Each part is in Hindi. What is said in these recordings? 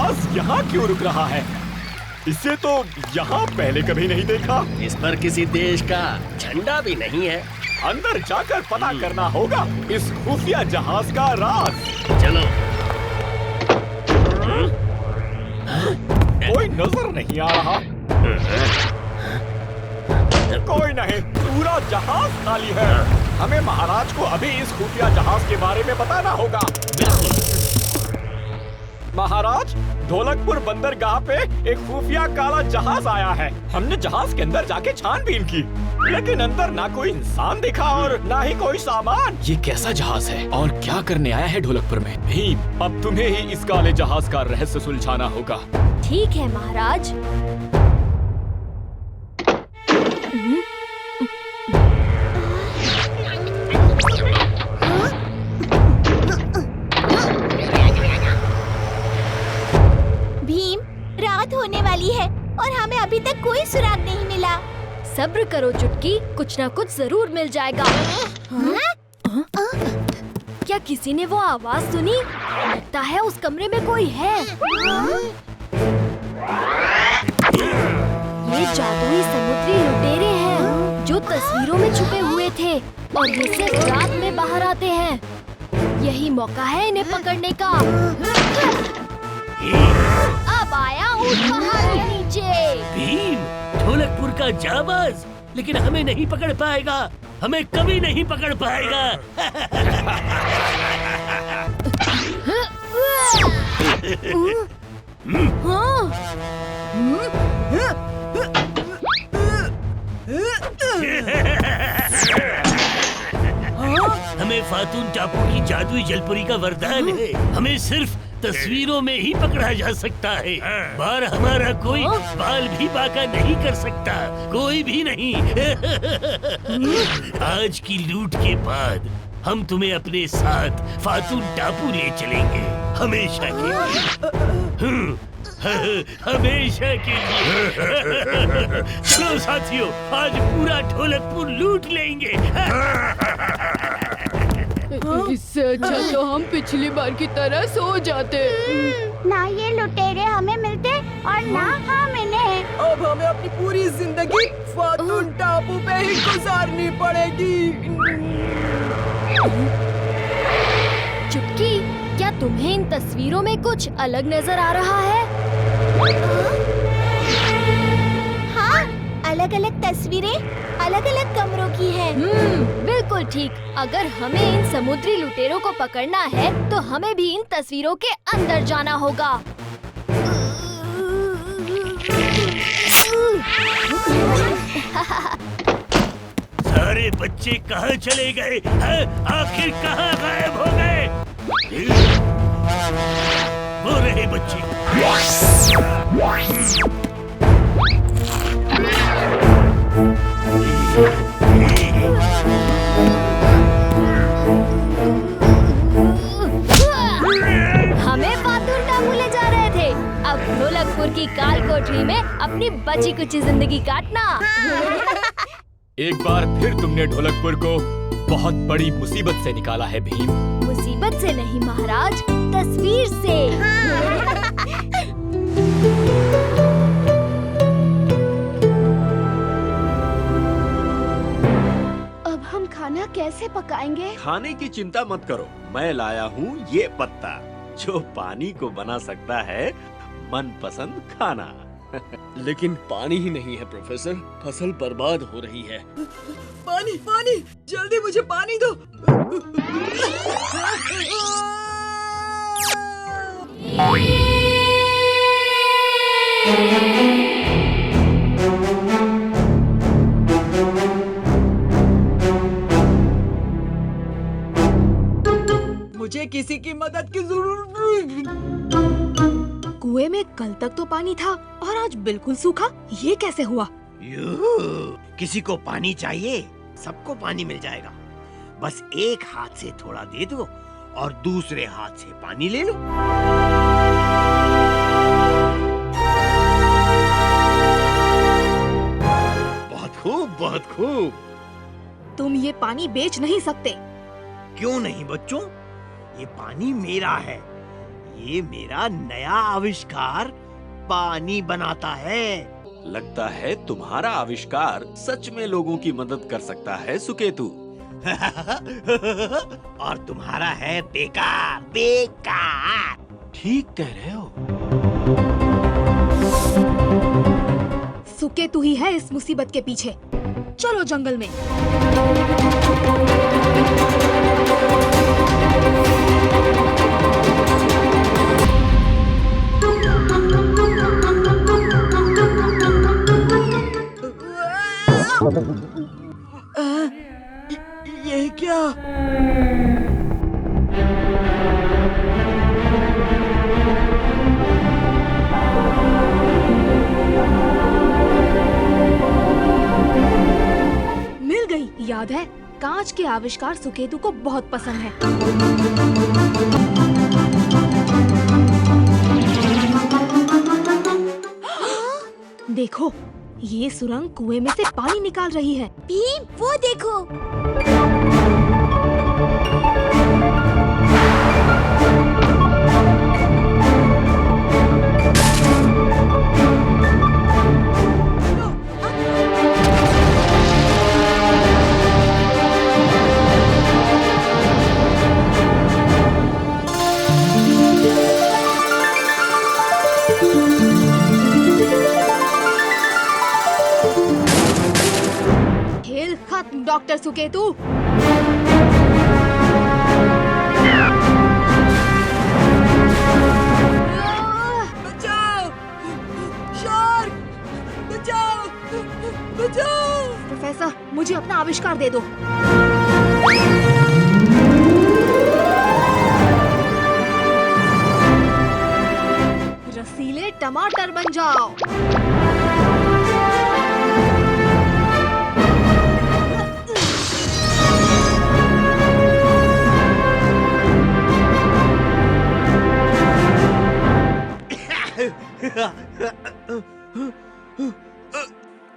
जहाज यहाँ क्यों रुक रहा है? इसे तो यहाँ पहले कभी नहीं देखा। इस पर किसी देश का झंडा भी नहीं है। अंदर जाकर पता करना होगा इस खुफिया जहाज का राज। चलो। कोई नजर नहीं आ रहा। कोई नहीं, पूरा जहाज खाली है। हमें महाराज को अभी इस खुफिया जहाज के बारे में बताना होगा। महाराज, ढोलकपुर बंदरगाह पे एक खुफिया काला जहाज आया है। हमने जहाज के अंदर जाके छानबीन की, लेकिन अंदर ना कोई इंसान दिखा और ना ही कोई सामान। ये कैसा जहाज है और क्या करने आया है ढोलकपुर में? भीम, अब तुम्हें ही इस काले जहाज का रहस्य सुलझाना होगा। ठीक है महाराज। भीम, रात होने वाली है और हमें अभी तक कोई सुराग नहीं मिला। सब्र करो चुटकी, कुछ ना कुछ जरूर मिल जाएगा। क्या किसी ने वो आवाज सुनी? लगता है उस कमरे में कोई है। ये जादुई समुद्री लुटेरे हैं जो तस्वीरों में छुपे हुए थे और ये सिर्फ रात में बाहर आते हैं। यही मौका है इन्हें पकड़ने का। अब आया ऊँट पहाड़ के नीचे। भीम, ढोलकपुर का जाबाज, लेकिन हमें नहीं पकड़ पाएगा। हमें कभी नहीं पकड़ पाएगा। हमें फातून टापू की जादुई जलपुरी का वरदान है। हमें सिर्फ तस्वीरों में ही पकड़ा जा सकता है। बार हमारा कोई बाल भी बाका नहीं कर सकता, कोई भी नहीं। आज की लूट के बाद हम तुम्हें अपने साथ फातून टापू ले चलेंगे, हमेशा के लिए। हमेशा के लिए। चलो साथियों, आज पूरा ढोलकपुर लूट लेंगे। इससे अच्छा तो हम पिछली बार की तरह सो जाते। ना ये लुटेरे हमें मिलते और ना हम इन्हें। अब हमें अपनी पूरी जिंदगी फातून टापू पे ही गुजारनी पड़ेगी। चुटकी, क्या तुम्हें इन तस्वीरों में कुछ अलग नजर आ रहा है? हाँ, अलग अलग तस्वीरें अलग अलग कमरों की हैं। बिल्कुल ठीक। अगर हमें इन समुद्री लुटेरों को पकड़ना है तो हमें भी इन तस्वीरों के अंदर जाना होगा। सारे बच्चे कहाँ चले गए? आखिर कहाँ गायब हो गए? वो रहे बच्चे। हमें फातून टापू ले जा रहे थे। अब ढोलकपुर की काल कोठरी में अपनी बची कुची जिंदगी काटना। एक बार फिर तुमने ढोलकपुर को बहुत बड़ी मुसीबत से निकाला है भीम। मुसीबत से नहीं महाराज, तस्वीर से। अब हम खाना कैसे पकाएंगे? खाने की चिंता मत करो, मैं लाया हूँ ये पत्ता जो पानी को बना सकता है मनपसंद खाना। लेकिन पानी ही नहीं है प्रोफेसर, फसल बर्बाद हो रही है। पानी, पानी, जल्दी मुझे पानी दो। मुझे किसी की मदद की जरूरत। कुएं में कल तक तो पानी था और आज बिल्कुल सूखा। ये कैसे हुआ? किसी को पानी चाहिए? सबको पानी मिल जाएगा। बस एक हाथ से थोड़ा दे दो और दूसरे हाथ से पानी ले लो। बहुत खूब, बहुत खूब। तुम ये पानी बेच नहीं सकते। क्यों नहीं बच्चों, ये पानी मेरा है। ये मेरा नया आविष्कार पानी बनाता है। लगता है तुम्हारा आविष्कार सच में लोगों की मदद कर सकता है सुकेतु। और तुम्हारा है बेकार बेकार। ठीक कह रहे हो। सुकेतु ही है इस मुसीबत के पीछे। चलो जंगल में। ये क्या? मिल गई। याद है, कांच के आविष्कार सुकेतु को बहुत पसंद है। देखो, ये सुरंग कुएं में से पानी निकाल रही है। भीम, वो देखो। खेल खत्म डॉक्टर सुकेतु। बचाओ! शार्क! बचाओ! बचाओ! प्रोफेसर, मुझे अपना आविष्कार दे दो। रसीले टमाटर बन जाओ।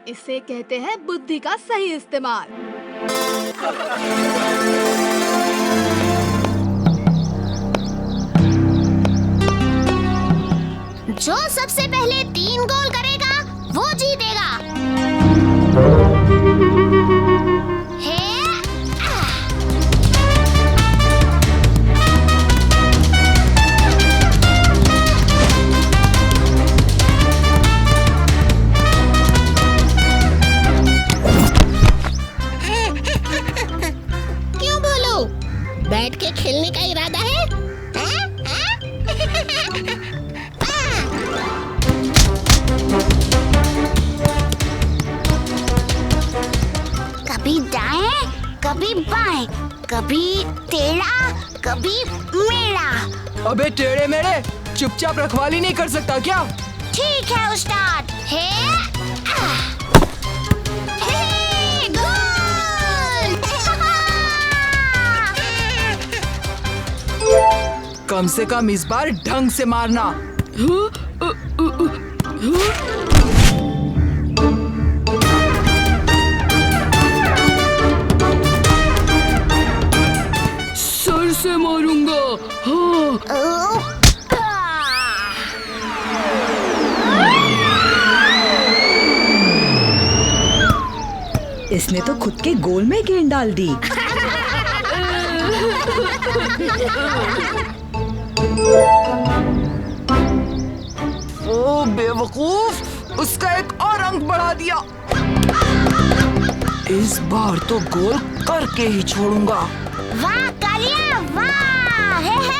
इसे कहते हैं बुद्धि का सही इस्तेमाल। जो सबसे पहले 3 गोल करेगा वो जीतेगा। क्यों बोलो? बैठ के खेलने का इरादा है? कभी दाएं, कभी बाएं, कभी टेढ़ा, कभी मेढ़ा। अबे टेढ़े मेढ़े, चुपचाप रखवाली नहीं कर सकता क्या? ठीक है उस्ताद। कम से कम इस बार ढंग से मारना। सर से मारूंगा। इसने तो खुद के गोल में गेंद डाल दी। ओ बेवकूफ, उसका एक और अंक बढ़ा दिया। इस बार तो गोल करके ही छोड़ूंगा। वाह कालिया, वाह! हे हे!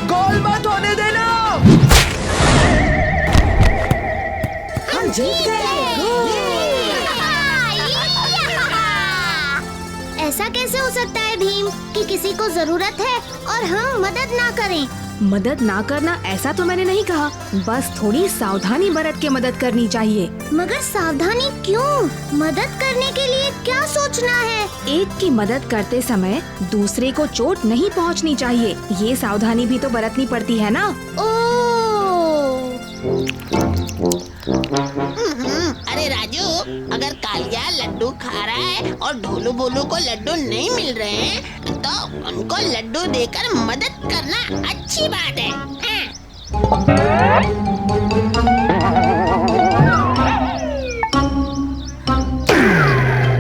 गोल मत होने देना। हम जीत गए। ऐसा कैसे हो सकता लगता है भीम कि किसी को जरूरत है और हम मदद ना करें? मदद ना करना ऐसा तो मैंने नहीं कहा, बस थोड़ी सावधानी बरत के मदद करनी चाहिए। मगर सावधानी क्यों? मदद करने के लिए क्या सोचना है? एक की मदद करते समय दूसरे को चोट नहीं पहुंचनी चाहिए, ये सावधानी भी तो बरतनी पड़ती है ना। अरे राजू, अगर कालिया लड्डू खा रहा है और ढोलू बोलू को लड्डू नहीं मिल रहे हैं, तो उनको लड्डू देकर मदद करना अच्छी बात है।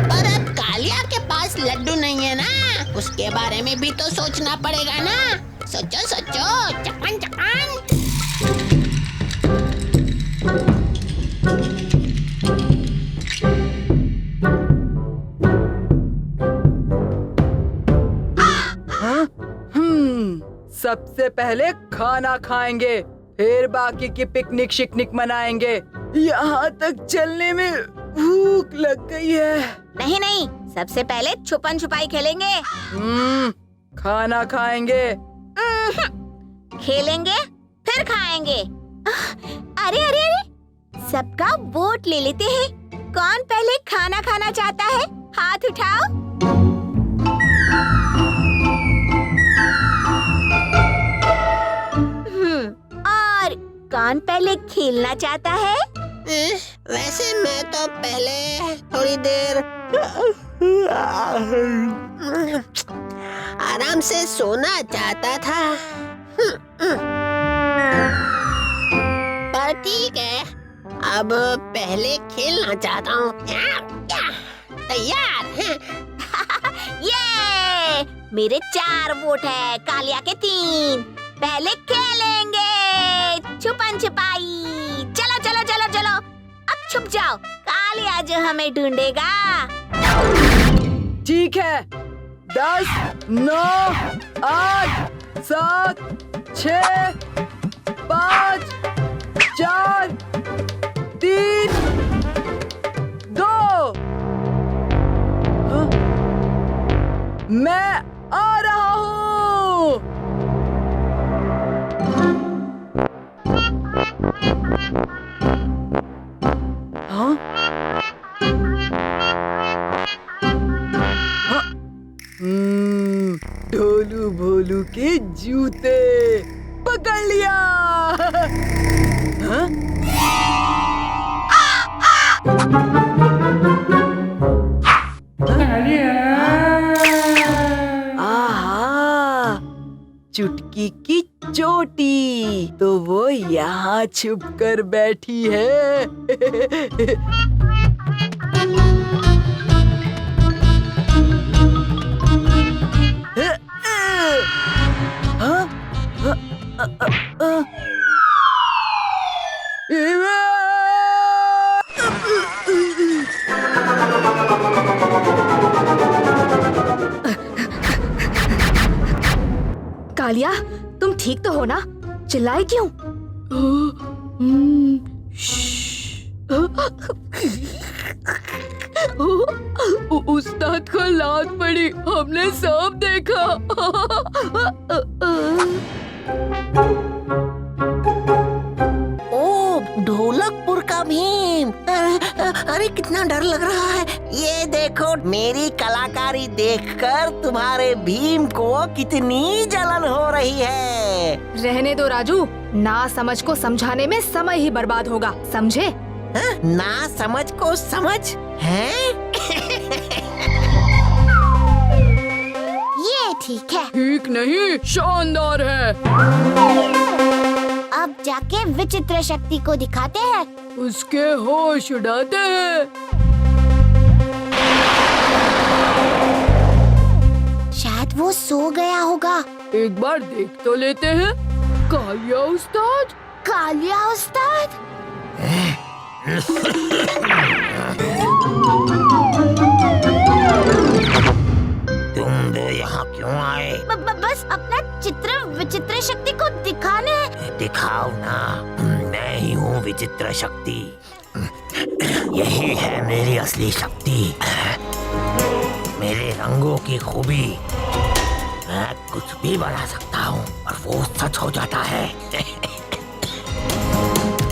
पर अब कालिया के पास लड्डू नहीं है ना, उसके बारे में भी तो सोचना पड़ेगा ना। सोचो सोचो, चकन चकन। सबसे पहले खाना खाएंगे, फिर बाकी की पिकनिक शिकनिक मनाएंगे। यहाँ तक चलने में भूख लग गई है। नहीं नहीं, सबसे पहले छुपन छुपाई खेलेंगे। खाना खाएंगे, खेलेंगे, फिर खाएंगे। अरे अरे अरे, सबका वोट ले लेते हैं। कौन पहले खाना खाना चाहता है? हाथ उठाओ। और कौन पहले खेलना चाहता है? वैसे मैं तो पहले थोड़ी देर आराम से सोना चाहता था। पर ठीक है, अब पहले खेलना चाहता हूँ। तैयार है? ये मेरे 4 वोट है, कालिया के 3। पहले खेलेंगे छुपन छुपाई। चलो चलो चलो चलो, अब छुप जाओ, कालिया जो हमें ढूंढेगा। ठीक है। 10, 9, 8, 7, 6, 5, 4, 3, 2। मैं आ रहा हूँ। हाँ? ढोलू भोलू के जूते पकड़ लिया। हाँ? आहा, चुटकी की चोटी तो वो यहाँ छुप कर बैठी है। कालिया, तुम ठीक तो हो ना? चिल्लाए क्यों? उस्ताद को लात पड़ी, हमने सब देखा। ओ, ढोलकपुर का भीम। अरे कितना डर लग रहा है। ये देखो, मेरी कलाकारी देखकर तुम्हारे भीम को कितनी जलन हो रही है। रहने दो राजू, ना समझ को समझाने में समय ही बर्बाद होगा, समझे? ना समझ को समझ है। ये ठीक है। ठीक नहीं, शानदार है। अब जाके विचित्र शक्ति को दिखाते हैं। उसके होश उड़ाते हैं। शायद वो सो गया होगा। एक बार देख तो लेते हैं। कालिया उस्ताद, कालिया उस्ताद। तुम दो यहाँ क्यों आए? बस अपना चित्र विचित्र शक्ति को दिखाने। दिखाओ ना, मैं ही हूँ विचित्र शक्ति। यही है मेरी असली शक्ति। मेरे रंगों की खूबी, मैं कुछ भी बना सकता हूँ और वो सच हो जाता है।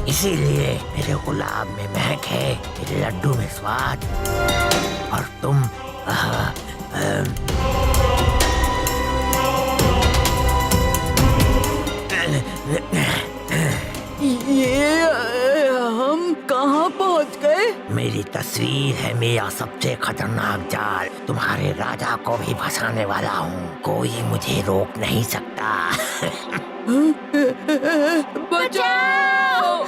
इसीलिए मेरे गुलाब में महक है, मेरे लड्डू में स्वाद, और तुम ये हम कहाँ पहुँच गए? मेरी तस्वीर है मेरा सबसे खतरनाक जाल। तुम्हारे राजा को भी फंसाने वाला हूँ, कोई मुझे रोक नहीं सकता। बचाओ!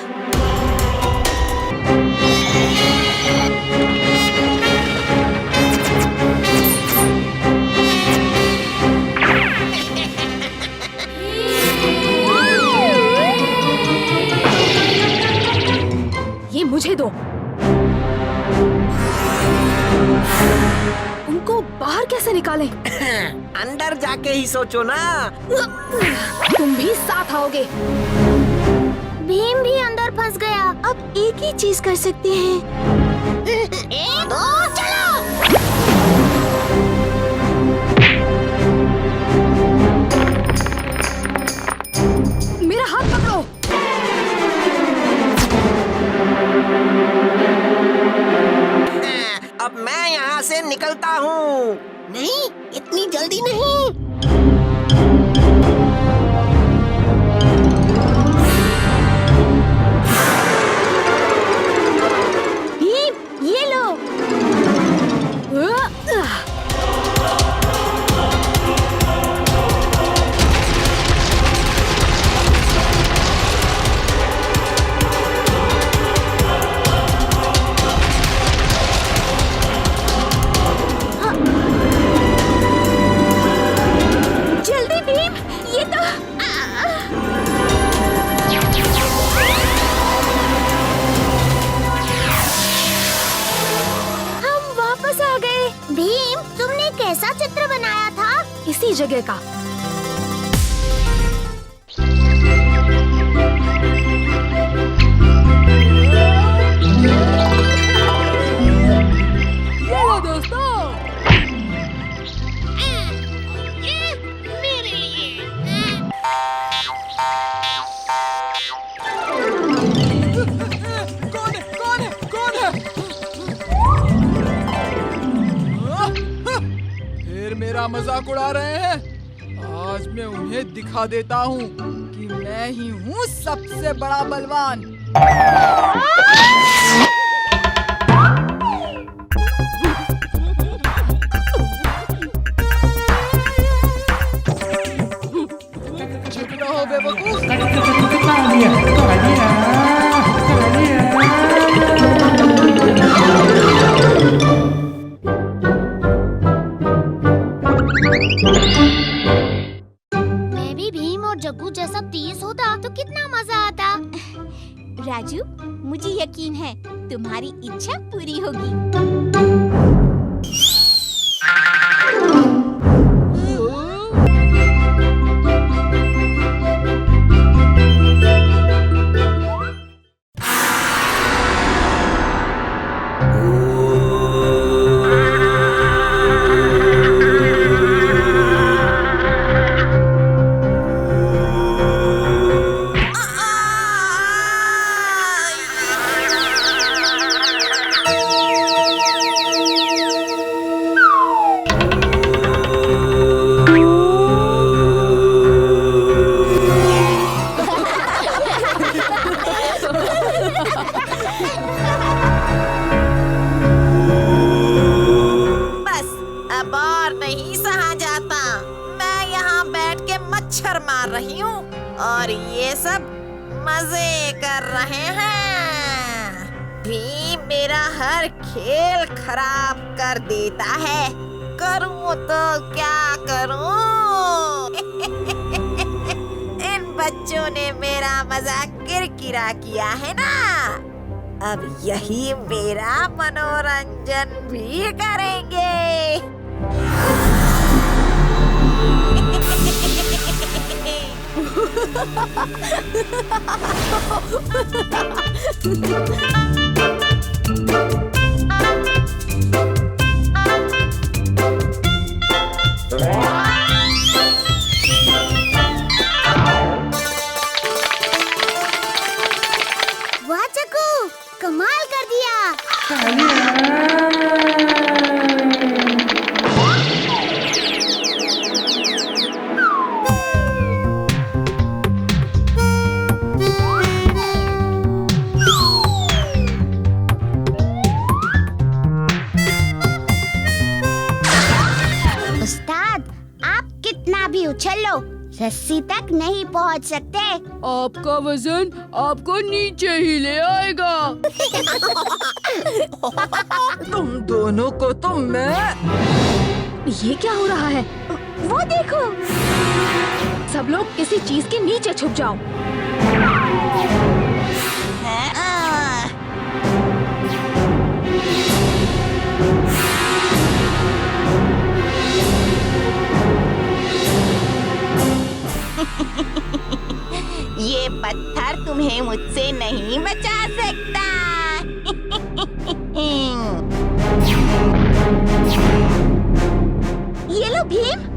ये मुझे दो। उनको बाहर कैसे निकालें? अंदर जाके ही सोचो ना। तुम भी साथ आओगे। भीम भी अंदर फंस गया। अब एक ही चीज कर सकते हैं। एक दो चलो। मेरा हाथ पकड़ो। अब मैं यहाँ से निकलता हूँ। नहीं, इतनी जल्दी नहीं। भीम, ये लो। जल्दी भीम, ये तो हम वापस आ गए। भीम, तुमने कैसा चित्र बनाया था? इसी जगह का। ये लो दोस्तों। फिर मेरा मजाक उड़ा रहे हैं। आज मैं उन्हें दिखा देता हूँ कि मैं ही हूँ सबसे बड़ा बलवान। चुप रहो बेवकूफ। मैं भी भीम और जग्गू जैसा तेज होता तो कितना मजा आता। राजू, मुझे यकीन है तुम्हारी इच्छा पूरी होगी। बस अब और नहीं सहा जाता। मैं यहाँ बैठ के मच्छर मार रही हूँ और ये सब मजे कर रहे हैं। भीम मेरा हर खेल खराब कर देता है। करूँ तो क्या करूँ? इन बच्चों ने मेरा मजाक किरकिरा किया है ना। अब यही मेरा मनोरंजन भी करेंगे। कितना भी उछल लो, रस्सी तक नहीं पहुंच सकते। आपका वजन आपको नीचे ही ले आएगा। तुम दोनों को तो मैं। ये क्या हो रहा है? वो देखो। सब लोग किसी चीज के नीचे छुप जाओ। ये पत्थर तुम्हें मुझसे नहीं बचा सकता। ये लो भीम।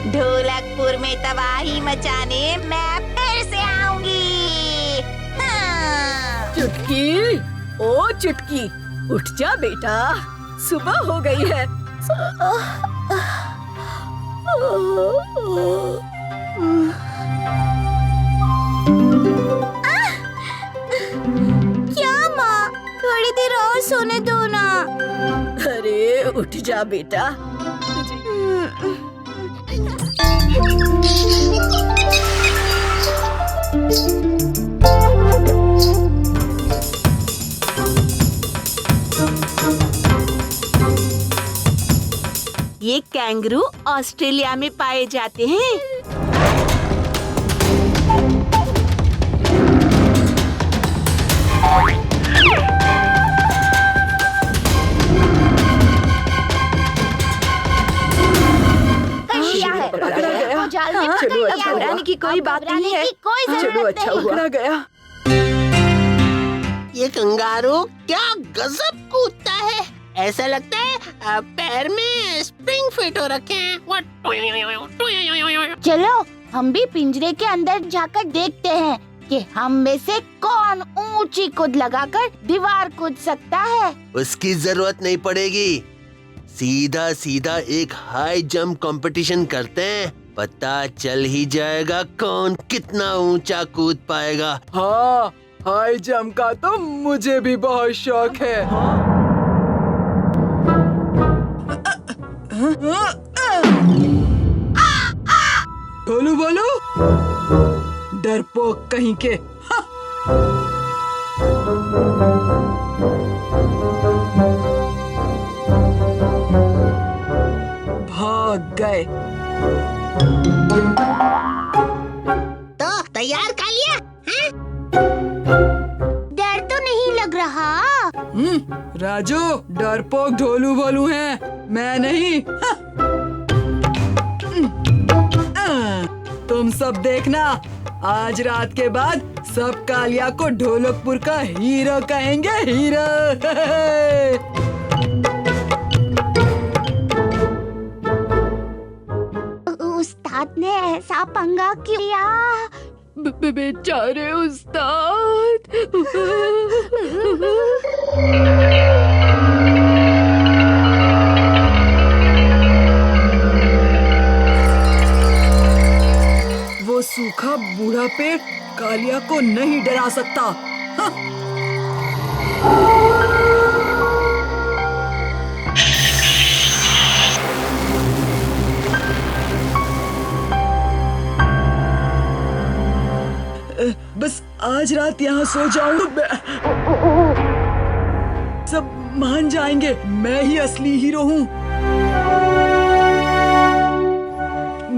ढोलकपुर में तबाही मचाने मैं फिर से आऊंगी। हाँ। चुटकी, ओ चुटकी, उठ जा बेटा, सुबह हो गई है। क्या माँ, थोड़ी देर और सोने दो ना। अरे उठ जा बेटा। ये कैंगरू ऑस्ट्रेलिया में पाए जाते हैं। चलो अच्छा हुआ। घबराने की कोई बात नहीं है। चलो अच्छा हुआ। पकड़ा गया। ये कंगारू क्या गजब कूदता है, ऐसा लगता है पैर में स्प्रिंग फिट हो रखे हैं। चलो हम भी पिंजरे के अंदर जाकर देखते हैं कि हम में से कौन ऊंची कूद लगाकर दीवार कूद सकता है। उसकी जरूरत नहीं पड़ेगी, सीधा सीधा एक हाई जंप कंपटीशन करते हैं, पता चल ही जाएगा कौन कितना ऊंचा कूद पाएगा। हाँ, हाई जंप का तो मुझे भी बहुत शौक है। ढोलू बोलू, डरपोक कहीं के। भाग गए। तो तैयार कर लिया? डर तो नहीं लग रहा। राजू, डरपोक ढोलू बोलू हैं, मैं नहीं। तुम सब देखना, आज रात के बाद सब कालिया को ढोलकपुर का हीरो कहेंगे, हीरो। उस्ताद ने ऐसा पंगा किया। बेचारे उस्ताद। वो सूखा बूढ़ा पेड़ कालिया को नहीं डरा सकता। हाँ। बस आज रात यहाँ सो जाऊं तो सब मान जाएंगे मैं ही असली हीरो हूँ।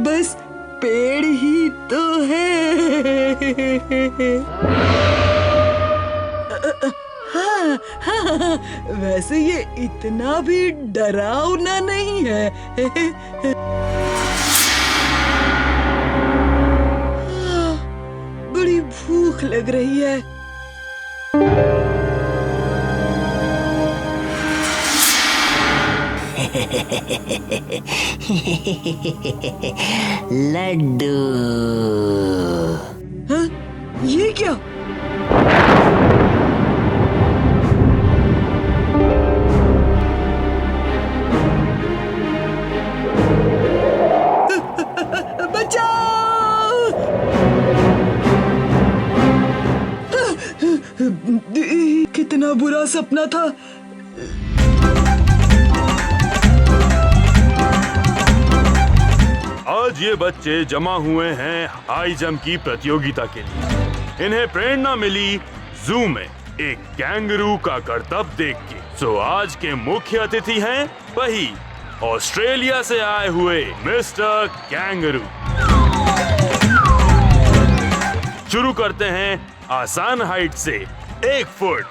बस पेड़ ही तो है। हाँ, हाँ, वैसे ये इतना भी डरावना नहीं है। बड़ी भूख लग रही है। लड्डू। हाँ? ये क्या? कितना बुरा सपना था। आज ये बच्चे जमा हुए हैं हाई जंप की प्रतियोगिता के लिए। इन्हें प्रेरणा मिली जू में एक कैंगरू का करतब देख के। सो आज के मुख्य अतिथि हैं वही ऑस्ट्रेलिया से आए हुए मिस्टर कैंगरू। शुरू करते हैं आसान हाइट से 1 फुट।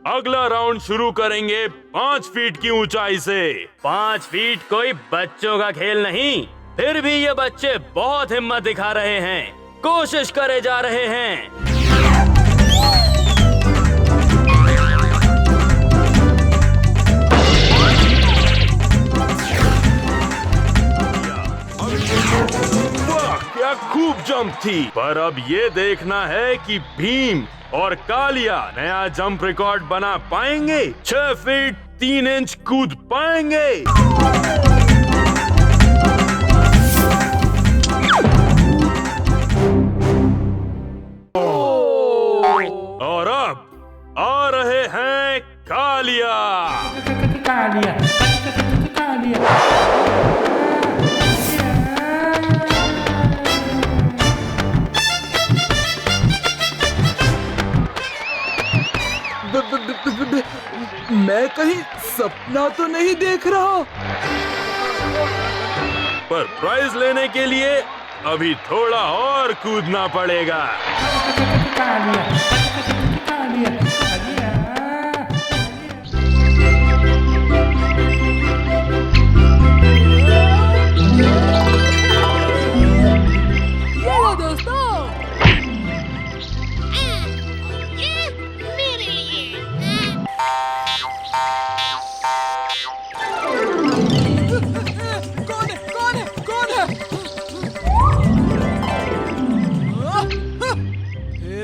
अगला राउंड शुरू करेंगे 5 फीट की ऊंचाई से। 5 फीट कोई बच्चों का खेल नहीं, फिर भी ये बच्चे बहुत हिम्मत दिखा रहे हैं, कोशिश करे जा रहे हैं। वाह, क्या खूब जंप थी। पर अब ये देखना है कि भीम और कालिया नया जंप रिकॉर्ड बना पाएंगे। 6 फीट 3 इंच कूद पाएंगे। और अब आ रहे हैं कालिया। मैं कहीं सपना तो नहीं देख रहा। पर प्राइज लेने के लिए अभी थोड़ा और कूदना पड़ेगा।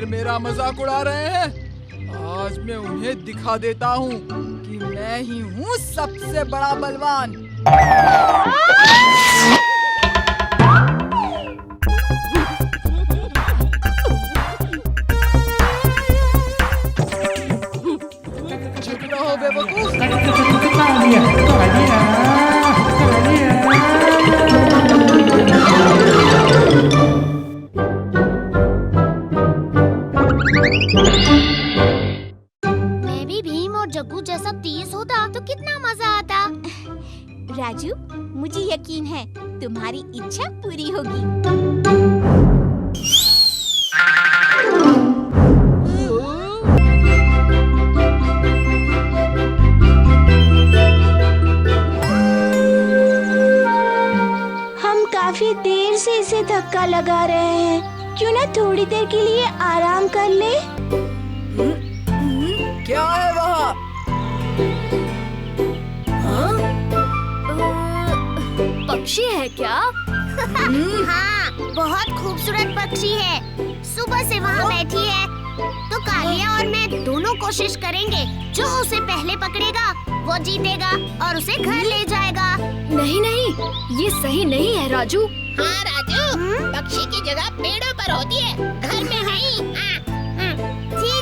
मेरा मजाक उड़ा रहे हैं। आज मैं उन्हें दिखा देता हूँ कि मैं ही हूँ सबसे बड़ा बलवान। चुप रहो बेवकूफ। मैं भी भीम और जग्गू जैसा तेज होता तो कितना मजा आता। राजू, मुझे यकीन है तुम्हारी इच्छा पूरी होगी। हम काफी देर से इसे धक्का लगा रहे हैं, क्यों ना थोड़ी देर के लिए आराम कर ले? क्या है वहाँ? पक्षी है क्या? हाँ, बहुत खूबसूरत पक्षी है। सुबह से वहाँ बैठी है। तो कालिया और मैं दोनों कोशिश करेंगे। जो उसे पहले पकड़ेगा वो जीतेगा और उसे घर ले जाएगा। नहीं नहीं, ये सही नहीं है राजू। हाँ राजू, पक्षी की जगह पेड़ों पर होती है, घर में नहीं। ठीक